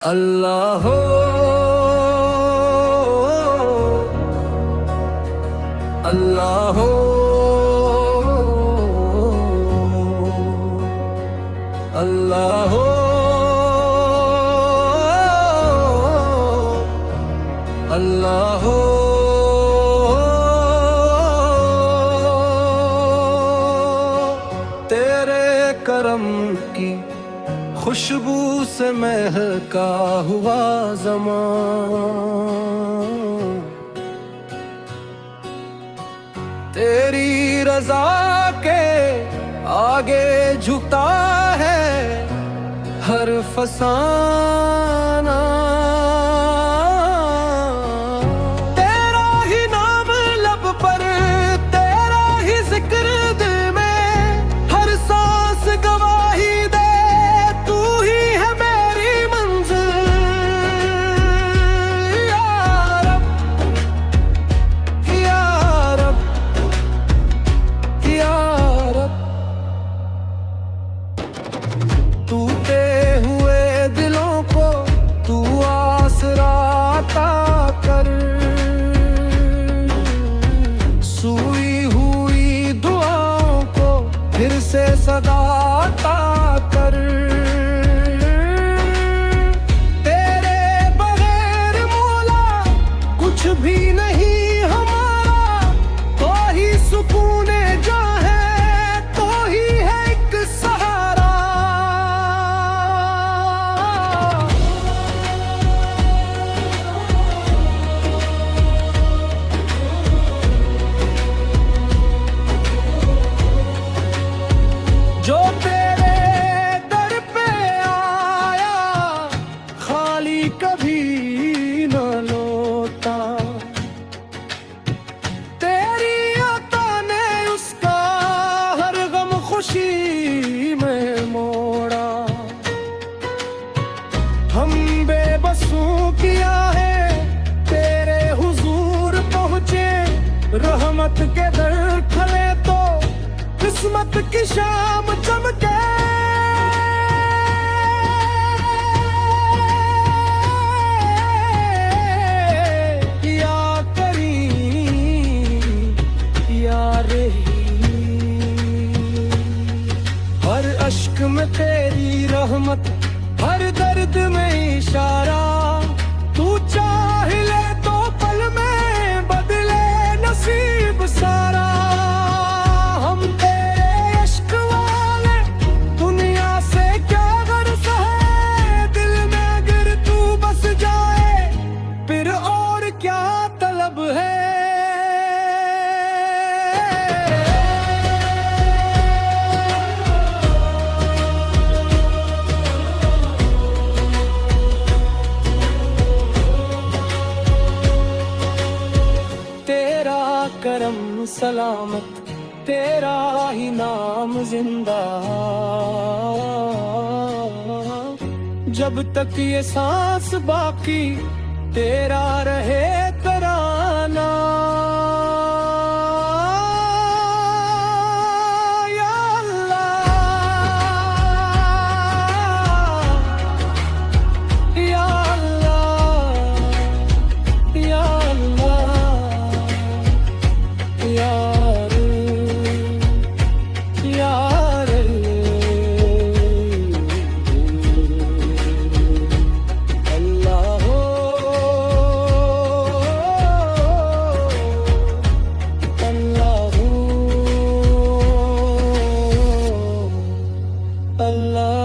अल्लाह हो अल्लाह हो अल्लाह हो अल्लाह हो। तेरे करम की खुशबू से महका हुआ ज़मान, तेरी रज़ा के आगे झुकता है हर फसाना। तेरा ही नाम लब पर, तेरा ही जिक्र दिल में, हर सांस गवाही दे तू ही है मेरी मंजिल। या रब या रब या रब, टूटे हुए दिलों को तू आसरा अता कर, सूई हुई दुआओं को फिर से सदा अता कर। तेरे बगैर मौला कुछ भी नहीं हमारा, तो ही सुकून जा है, तो ही है एक सहारा। जो तेरे दर पे आया खाली कभी न लौटा, तेरी अता ने उसका हर गम खुशी में मोड़ा। हम बेबसों किया है तेरे हुजूर पहुँचे, रहमत के दर खले तो किस्मत की शाम चमके। या करीम या रहीम, हर अश्क में तेरी रहमत, हर दर्द में इशारा। तू चाह ले तो पल में बदले नसीब सारा। हम तेरे इश्क वाले, दुनिया से क्या गर्ज है, दिल में अगर तू बस जाए फिर और क्या तलब है। तेरा करम सलामत, तेरा ही नाम जिंदा, जब तक ये सांस बाकी तेरा रहे तराना। या अल्लाह या अल्लाह या अल्लाह या Allah